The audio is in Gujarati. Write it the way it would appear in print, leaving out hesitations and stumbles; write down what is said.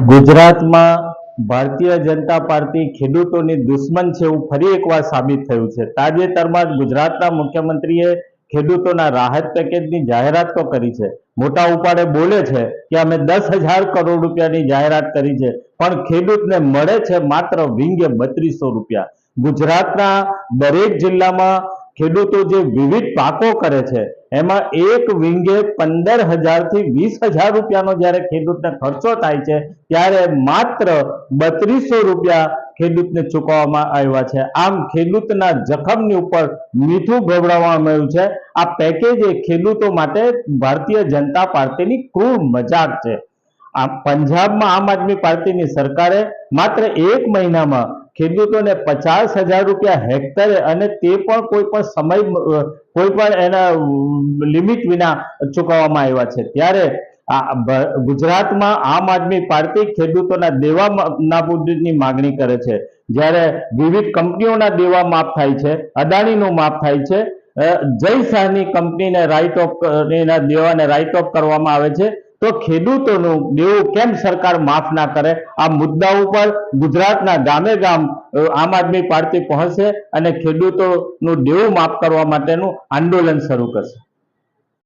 ગુજરાતમાં ભારતીય જનતા પાર્ટી ખેડૂતોની દુશ્મન છે એવું ફરી એકવાર સાબિત થયું છે। તાજેતરમાં જ ગુજરાતના મુખ્યમંત્રીએ ખેડૂતોના રાહત પેકેજની જાહેરાત તો કરી છે, મોટા ઉપાડે બોલે છે કે અમે 10,000 કરોડ રૂપિયાની જાહેરાત કરી છે, પણ ખેડૂતને મળે છે માત્ર વિંગે 3200 રૂપિયા। ગુજરાતના દરેક જિલ્લામાં ખેડૂતો જે વિવિધ પાકો કરે છે એમાં એક વિંગે 15,000 થી 20,000 રૂપિયાનો જ્યારે ખેડૂતને ખર્ચો થાય છે ત્યારે માત્ર 3200 રૂપિયા ખેડૂતને ચૂકવવામાં આવ્યા છે। આમ ખેડૂતના જખમની ઉપર મીઠું ગવડાવવામાં આવ્યું છે। આ પેકેજ એ ખેડૂતો માટે ભારતીય જનતા પાર્ટીની ક્રૂર મજાક છે। આ પંજાબમાં આમ આદમી પાર્ટીની સરકારે માત્ર એક મહિનામાં ખેડૂતોને 50,000 રૂપિયા હેક્ટરે અને તે પણ કોઈ પણ સમય કોઈ પણ એના લિમિટ વિના ચૂકવવામાં આવ્યા છે। ત્યારે ગુજરાતમાં આમ આદમી પાર્ટી ખેડૂતોના દેવા નાબૂદીની માગણી કરે છે, જ્યારે વિવિધ કંપનીઓના દેવા માફ થાય છે, અદાણીનું માફ થાય છે, જય શાહની કંપનીને રાઇટ ઓફ એના દેવાને રાઇટ ઓફ કરવામાં આવે છે, તો ખેડૂતોનું દેવું કેમ સરકાર માફ ના કરે? આ મુદ્દા ઉપર ગુજરાતના ગામે ગામ આમ આદમી પાર્ટી પહોંચશે અને ખેડૂતોનું દેવું માફ કરવા માટેનું આંદોલન શરૂ કરશે।